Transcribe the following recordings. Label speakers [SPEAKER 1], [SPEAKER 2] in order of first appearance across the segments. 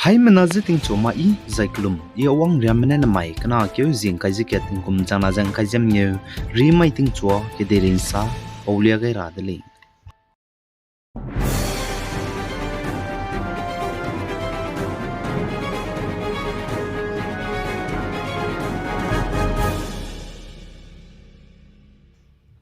[SPEAKER 1] Hai menazi ting choma I zaiklum I awang riamene na mai kana kyo zing kai ziket ting kum chana jang kai jam nyu ri mai ting chua ke derin sa paulia gai ra dele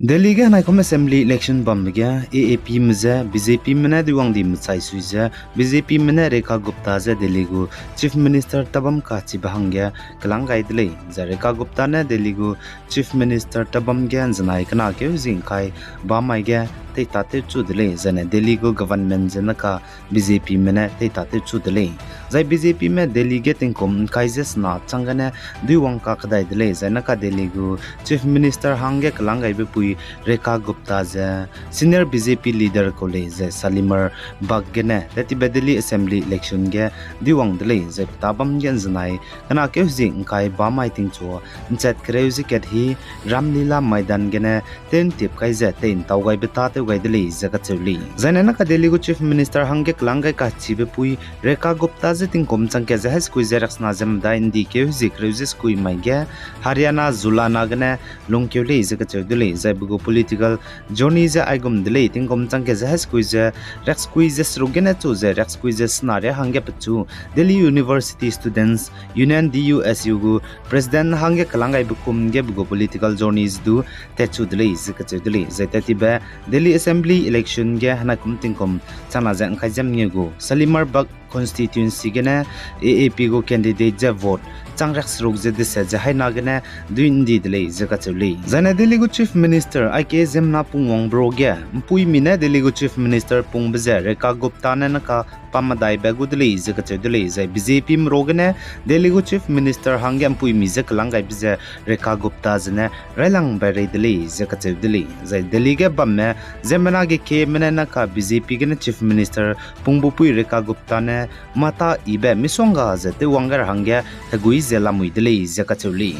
[SPEAKER 1] Delhi ga nai kom assembly election bam ga AAP mza BJP mena diwang di mchai suiza BJP mena Rekha Gupta za Delhi go chief minister tabam ka chi bahangya kalang gai dele za Rekha Gupta na Delhi go chief minister tabam ga janai kana ke jing kai ba mai ga te ta te chu dele zane Delhi go government jana ka BJP mena te ta te chu dele zai BJP me Delhi ge ting kom kai jes na changana diwang ka khadai dele zana ka Delhi go chief minister hangge kalang gai be pui Rekha Gupta za senior BJP leader college Salimar Baggene tati Delhi assembly election ge diwang dele ze tabam gen zanai kana ke jing kai ba mai ting chu chat kreuzi ket hi Ramlila Maidan gene ten tip kai za ten tawgai beta te gai dele zaga chuli zanana ka Delhi go chief minister hangge klangai ka chibe pui Rekha Gupta ze ting kom chang ke za has kui zerax na jam da indi ke zi kreuzi kui mai ge Haryana Zulana gene longkyole zaga chudele bugo political journey za aigum delay ting kom chang ke za squeeze rex squeeze srugena chu za rex squeeze snare hangge pachu Delhi University Students Union DUSU gu president hangge kalangai bukum ge bugo political journeys du te chu delay zika chu delay za tati ba Delhi assembly election ge hana kum ting kom chana jang khajam nge gu Salimar Bag constituency gena AAP go candidate ja vote changrak srug je de sa jahai na gena duin di delay zaka chuli zana Delhi go chief minister IK Zeme pungwang bro ge mpui mina Delhi go chief minister pung baza Rekha Gupta na ka pamadai ba go delay zaka chuli zai BJP mro gena Delhi go chief minister hangge mpui mi zak langai baza Rekha Gupta zana railang ba re delay zaka chuli zai Delhi ge bamme Zeme ge ke mena na ka BJP gena chief minister pungbu pui Rekha Gupta ne mata ibe misonga zate wangar hangge tagui zela muidele zaka chuli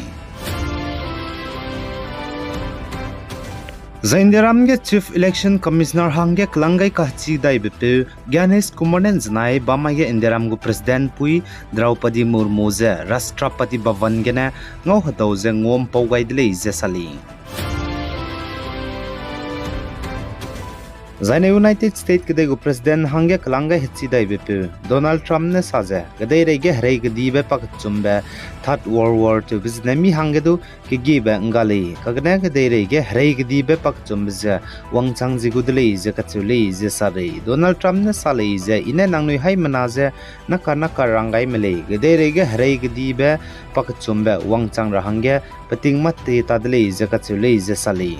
[SPEAKER 1] Zainderam ge chief election commissioner hangge klangai ka chi dai bepe Ganesh Kumanen znai bama ge Indiram go president pui Draupadi Murmu ze Rashtrapati Bhavan ge na ngau hado ze ngom paugai dele ze sali Zaine United States ke go president hangge kalanga hitsi dai bepe Donald Trump ne saje gadai rege hrai gadi be pak chumbe Third World War II biznami hangge do ke gi be ngali kagna gadai rege hrai gadi be pak chumbe ze wangchang ji gudle je kachuli je sare Donald Trump ne sale je ine nangnui hai manaje nakana karangai mele gadai rege hrai gadi be pak chumbe wangchang ra hangge pating matte tadle je kachuli je sale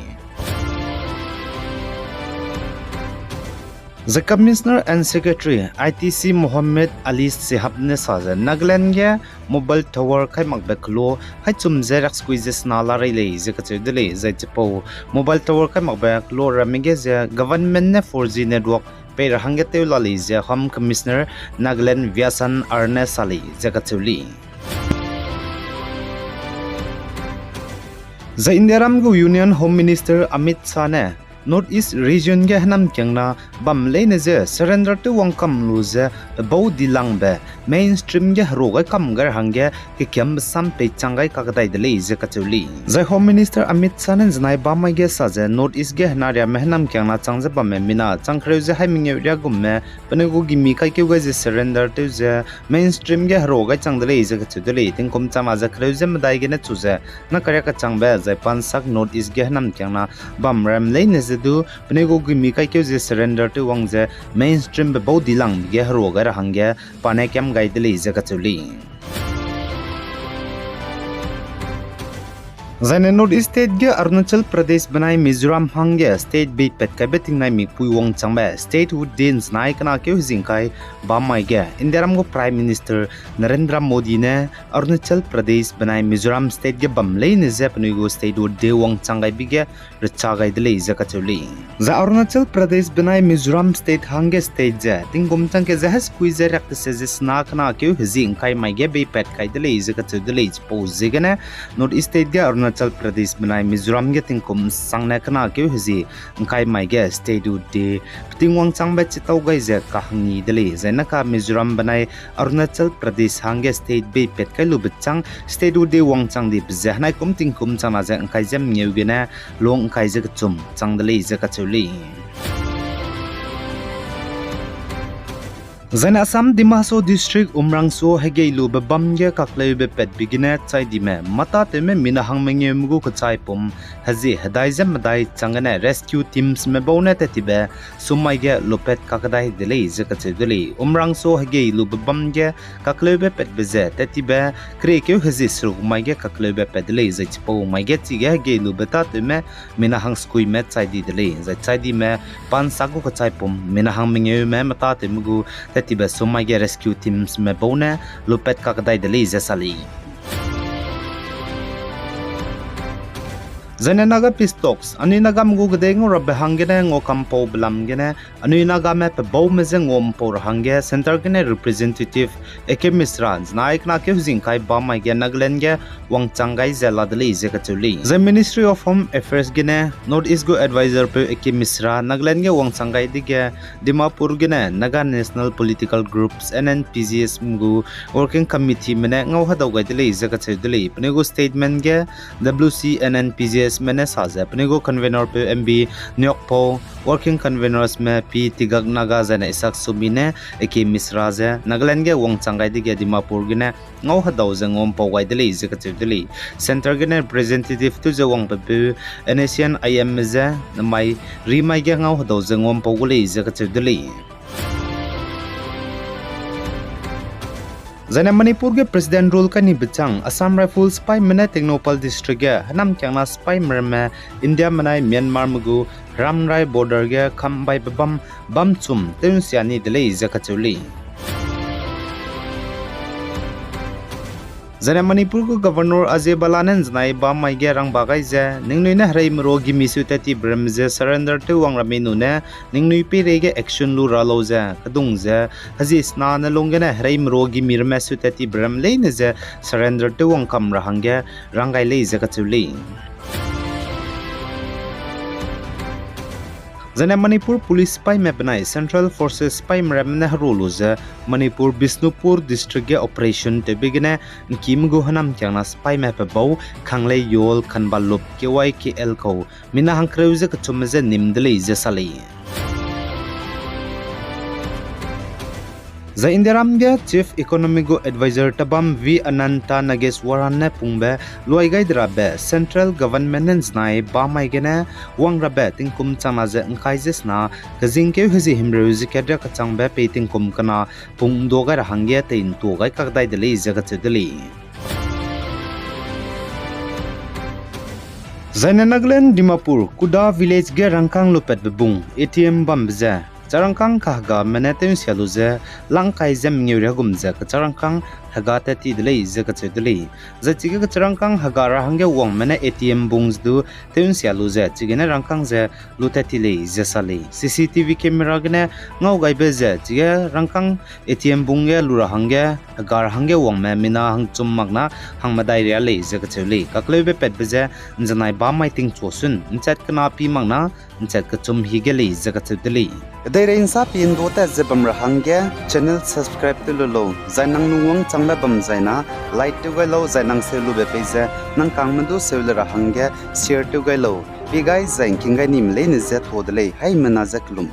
[SPEAKER 1] The Commissioner and Secretary ITC Mohammed Ali Sehab ne saja Nagaland ge mobile tower khai makbeklo hai chum zerax squeezes na la rai le je ka chedele zai chepo mobile tower khai makbeklo ramige je government ne 4G network pe rahangge te la le je Home Commissioner Nagaland Vyasan Arne Sali je ka chuli The Indiaram go Union Home Minister Amit Shah ne North East region ge hanam kyangna bam leine je surrender to wangkam lu je bo dilang be mainstream ge roga kam gar hangge ke kyam sam pe changai ka kadai de le je kachuli jai home minister Amit Shah nen znai bam ge sa je North East ge hnaria mehnam kyangna changje bam me mina changkhre je haiming ria gumme pane go gimi kai ke je surrender to je mainstream ge roga changde le je kachuli ting kom chama je khre je madai ge ne chu je na karya ka changbe jai pansak North East ge hanam kyangna bam ram leine du pnego gimi kai ke je surrender to wangje mainstream be bodi lang ge haro gar hangge pane kem gaideli je kachuli Zaine North State ge Arunachal Pradesh banai Mizoram hangge state be pet ka beting nai mi pui wong changba state would dins nai kana ke jingkai ba mai ge Indiaram go prime minister Narendra Modi ne Arunachal Pradesh banai Mizoram state ge bam lein je pnui go state would de wong changai bige richa gai dele je ka chuli za Arunachal Pradesh banai Mizoram state hangge state je tingom chang ke jahas kui je rak se je sna kana ke jingkai mai ge be pet kai dele je ka chuli po je ge na North State ge Arunachal Pradesh benai Mizoram ge tingkum sangna kana ke hezi ngkai mai ge state du de tingwang changba chitau gai je kahni dele zaina ka Mizoram benai Arunachal Pradesh hangge state be pet kai lu bchang state du de wang chang de bjahna kum tingkum chana je ngkai jem ngeu ge na long ngkai je chum chang dele je ka chuli Zaina Assam Dimaso District Umrangso Hegeilu Babamge Kakleu be pet bigine chai dime mata teme minahang mengemu ko chai pum hazi hadaizem madai changane rescue teams me bone tetibe sumaige lopet kakadai dele zakate dele Umrangso Hegeilu Babamge Kakleu be pet beze tetibe kreke hazi srumaige Kakleu be pet dele zaipo maige tige Hegeilu beta teme minahang skui me chai di dele chai dime pan sagu ko chai pum minahang mengeu me mata temugu tiba sumaige rescue teams me bone lupet kakadai dele zasali Zene Naga Pistoks ani Naga mgu gde ngo rabbe hangene ngo kampo blam gene ani Naga me pe bow me zeng om por hange center gene representative Eke Misrans naik na ke huzing kai ba mai ge Naglen ge wang changai zela dele ze kachuli the Ministry of Home Affairs gene North East go advisor pe Eke Misra Naglen ge wang changai dige Dimapur gene Naga National Political Groups NNPGS mgu working committee mene ngau hadaw ga dele ze kachuli pnego statement ge WC NNPGS मैंने साझा अपने को convener पे MB न्योकपो working कन्वेनर्स में P तिगक Naga जने Isaac सुमिने एके मिश्रा जे नागालैंड के वंग चंगाई दिगे दिमापुर गिने ngau hadaw jengom pawai dele izekatili center gene representative tu je wang pe NACN IM je mai rimai ge ngau hadaw jengom pawgule izekatili Zaina Manipur ke President rule ka ni bchang Assam Rifles spy mena Technopal district ge hanam kyangna spy merme India manai Myanmar mugu Ramrai border ge khambai babam bam chum tensiani dele zakachuli Zaina Manipur ko Governor Ajay Balanen znai ba mai ge rang bagai je ningnui na hrai mro gi misu tati bramje surrender to wang ramenu ne ningnui pe rege action lu ralo je kadung je haji sna na longena hrai mro gi mirma su tati bram le ne je surrender to wang kam rahange rangai le je kachuli Zaina Manipur Police Spy Mapnai Central Forces Spy Mramna Roluza Manipur Bisnupur District ge Operation te begine Kim Gohanam Kyangna Spy Map Bow Khangle Yol Khanbalup KYKL ko Mina Hankreuze Kachumze Nimdele Zasali The Indiramge Chief Economic Advisor Tabam V Ananta Nageswaran Pungbe Luigai Drabe Central Government Nai Bamai Gene Wang Rabe Tinkum Chanaze Nkaises na Kazinke Hazi Himreuzi Kedra Kachangbe Peting Kum Kana Pung Doga Hangia Tain Togai Kakdai Dele Zagatedeli Zaina Naglen Dimapur Kuda Village Ge Rangkang Lupet Bebung ATM Bambze Charangkang kahga menetem sialuze langkai zem ngeuria gumze ka charangkang haga tati dele ze ka chedele za chige ka charangkang haga ra hange wang mene ATM bungs du tem sialuze chigene rangkang ze lutati le ze sale CCTV camera gene ngau gai be ze chige rangkang ATM bunge lura hange haga ra hange wang me mina hang chum magna hang madai ria le ze ka chele ka klebe pet be ze njanai ba mai ting chosun nchat kana pi magna nchat ka chum higele ze ka chedele Dere insa pin dota zebam rahangya channel subscribe to lo zainang nuwang changla bam zaina like to galo zainang selu be page nang kangmandu selu rahangya share to galo bi guys zain kinga nim le ne zet hodle hai mana zaklum